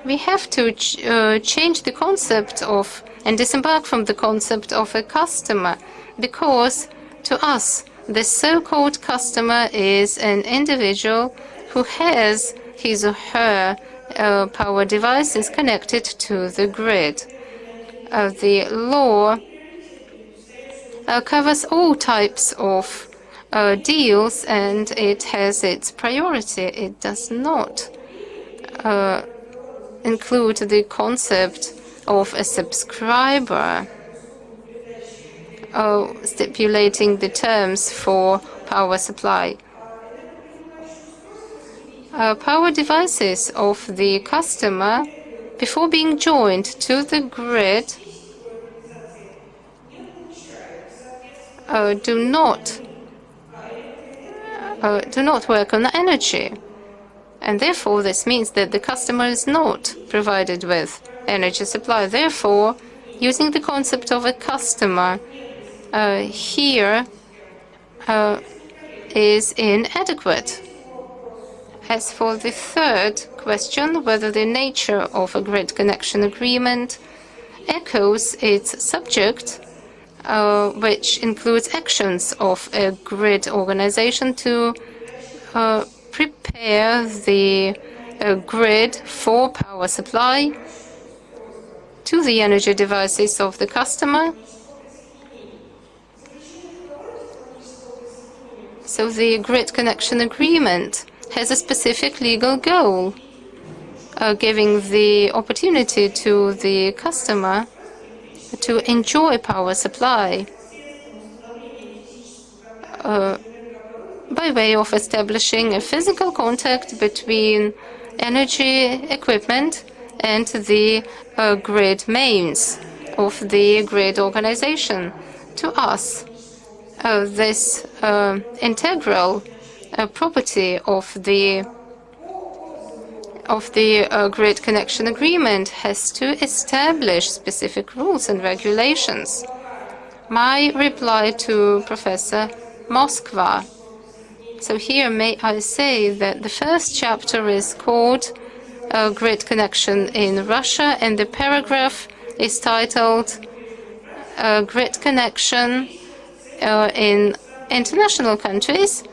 we have to change the concept of and disembark from the concept of a customer, because to us, the so-called customer is an individual who has his or her power devices connected to the grid. The law covers all types of deals, and it has its priority. It does not include the concept of a subscriber stipulating the terms for power supply. Power devices of the customer, before being joined to the grid, do not work on energy, and therefore this means that the customer is not provided with energy supply. Therefore, using the concept of a customer here is inadequate. As for the third question, whether the nature of a grid connection agreement echoes its subject, which includes actions of a grid organization to prepare the grid for power supply to the energy devices of the customer. So the grid connection agreement has a specific legal goal, giving the opportunity to the customer to enjoy power supply by way of establishing a physical contact between energy equipment and the grid mains of the grid organization. To us, this integral property of the grid connection agreement has to establish specific rules and regulations. My reply to Professor Moskva. So here may I say that the first chapter is called Grid Connection in Russia, and the paragraph is titled Grid Connection in International Countries.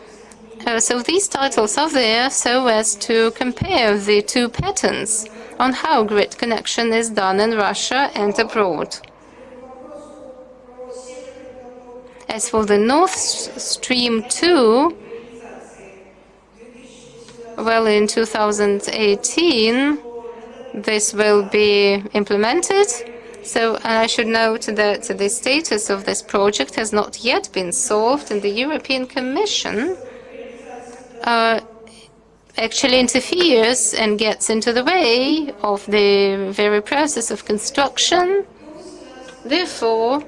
So these titles are there so as to compare the two patterns on how grid connection is done in Russia and abroad. As for the Nord Stream 2, well, in 2018, this will be implemented. So I should note that the status of this project has not yet been solved, and the European Commission actually interferes and gets into the way of the very process of construction. Therefore,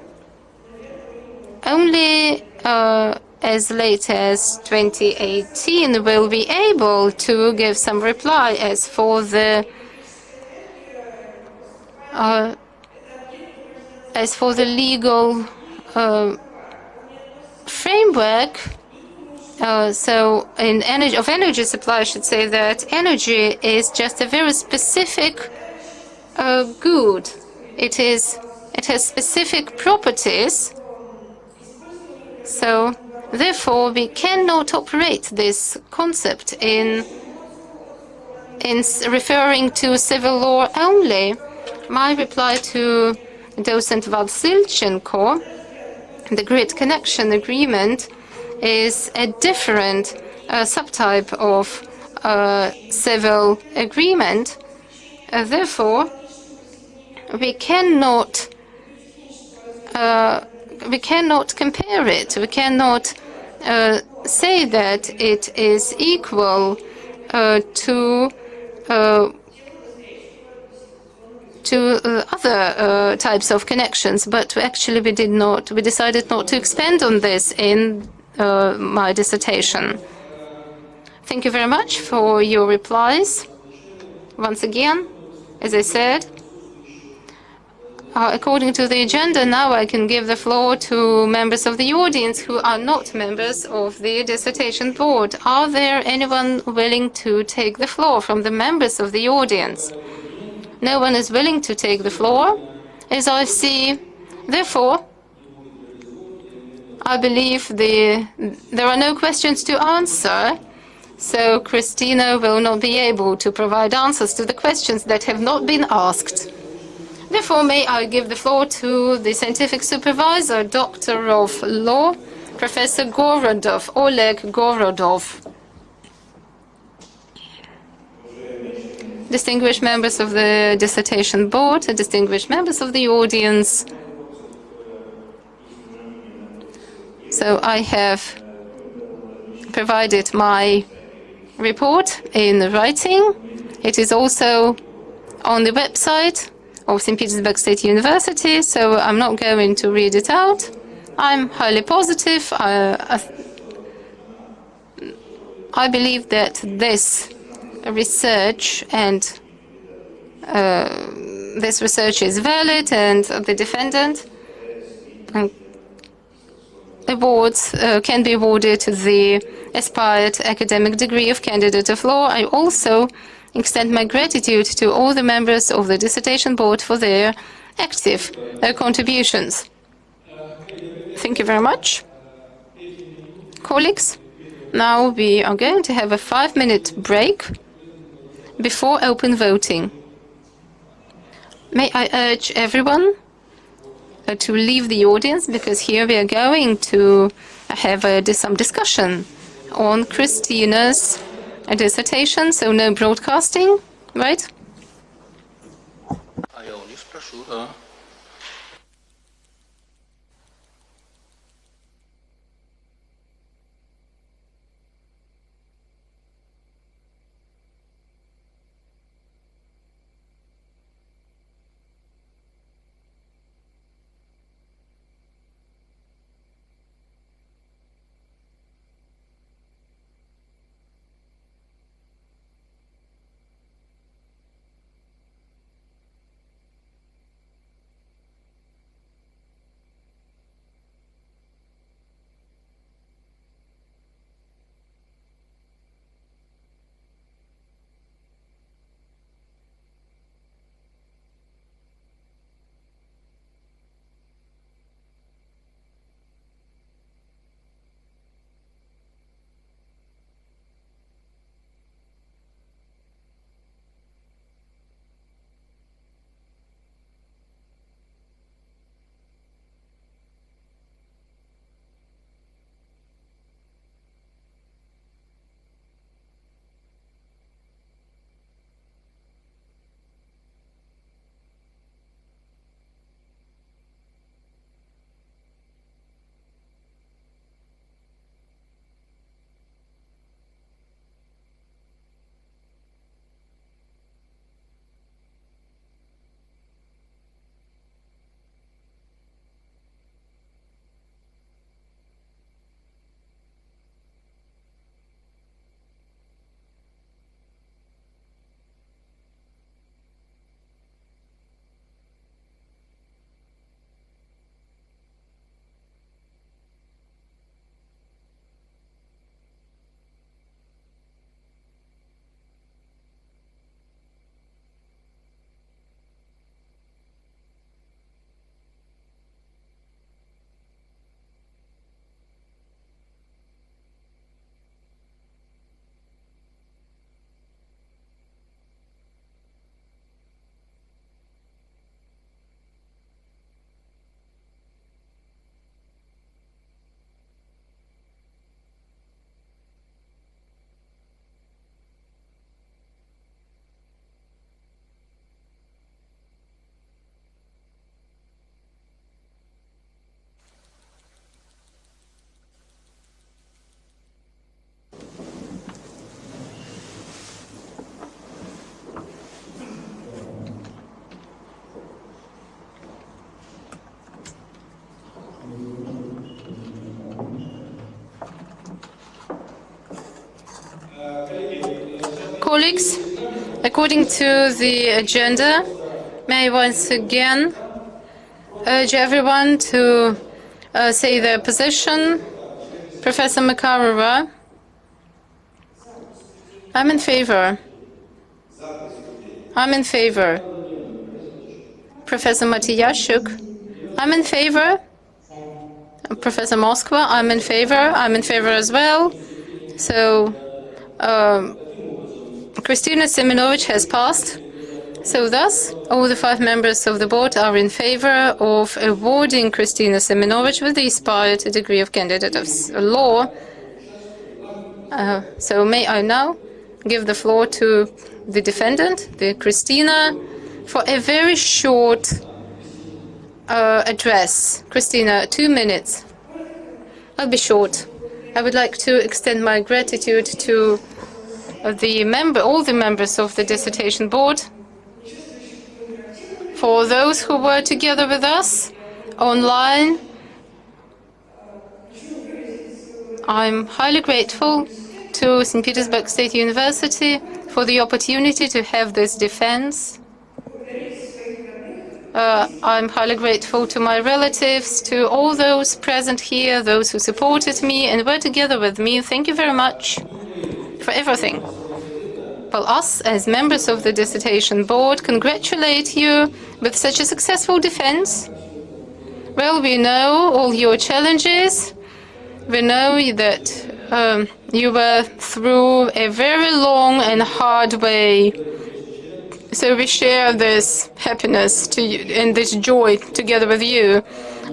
only as late as 2018 will be able to give some reply. As for the legal framework, so in energy supply, I should say that energy is just a very specific good. It has specific properties. So therefore, we cannot operate this concept in referring to civil law only. My reply to Docent Valsilchenko, the grid connection agreement, is a different subtype of civil agreement. Therefore, we cannot compare it. We cannot say that it is equal to other types of connections, but actually we decided not to expand on this in my dissertation. Thank you very much for your replies. Once again, as I said, according to the agenda, now I can give the floor to members of the audience who are not members of the dissertation board. Are there anyone willing to take the floor from the members of the audience? No one is willing to take the floor, as I see. Therefore, I believe there are no questions to answer, so Christina will not be able to provide answers to the questions that have not been asked. Therefore, may I give the floor to the scientific supervisor, Doctor of Law, Professor Gorodov, Oleg Gorodov. Distinguished members of the dissertation board, distinguished members of the audience. So I have provided my report in writing. It is also on the website of St. Petersburg State University, so I'm not going to read it out. I'm highly positive. I believe that this research is valid, and the defendant awards can be awarded the aspired academic degree of candidate of law. I also extend my gratitude to all the members of the dissertation board for their active contributions. Thank you very much. Colleagues, now we are going to have a 5-minute break before open voting. May I urge everyone to leave the audience, because here we are going to have some discussion on Kristina's dissertation, so no broadcasting, right? Colleagues, according to the agenda, may I once again urge everyone to say their position. Professor Makarova, I'm in favor. I'm in favor. Professor Matiyashuk, I'm in favor. Professor Moskva, I'm in favor. I'm in favor as well. So, Kristina Semenovich has passed. So thus, all the 5 members of the board are in favor of awarding Kristina Semenovich with the aspired degree of candidate of law. So may I now give the floor to the defendant, the Christina, for a very short address. Christina, 2 minutes. I'll be short. I would like to extend my gratitude to all the members of the Dissertation Board, for those who were together with us online. I'm highly grateful to St. Petersburg State University for the opportunity to have this defense. I'm highly grateful to my relatives, to all those present here, those who supported me and were together with me. Thank you very much for everything. Well, us, as members of the Dissertation Board, congratulate you with such a successful defense. Well, we know all your challenges. We know that you were through a very long and hard way. So we share this happiness to you and this joy together with you.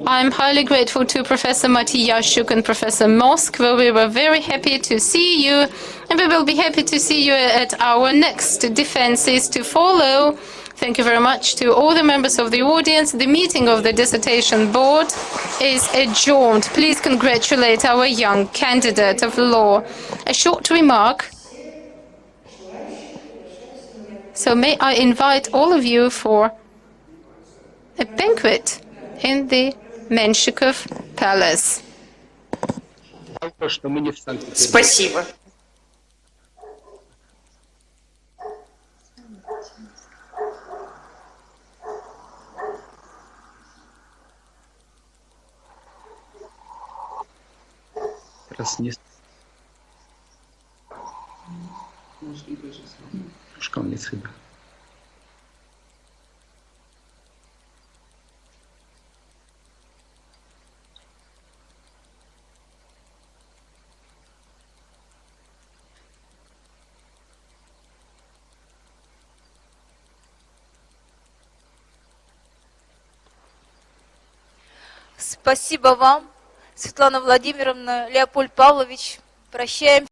I'm highly grateful to Professor Matiyashuk and Professor Moskva. We were very happy to see you, and we will be happy to see you at our next defenses to follow. Thank you very much to all the members of the audience. The meeting of the Dissertation Board is adjourned. Please congratulate our young candidate of law. A short remark. So may I invite all of you for a banquet in the Menshikov Palace. Спасибо. Спасибо вам, Светлана Владимировна, Леопольд Павлович. Прощаемся.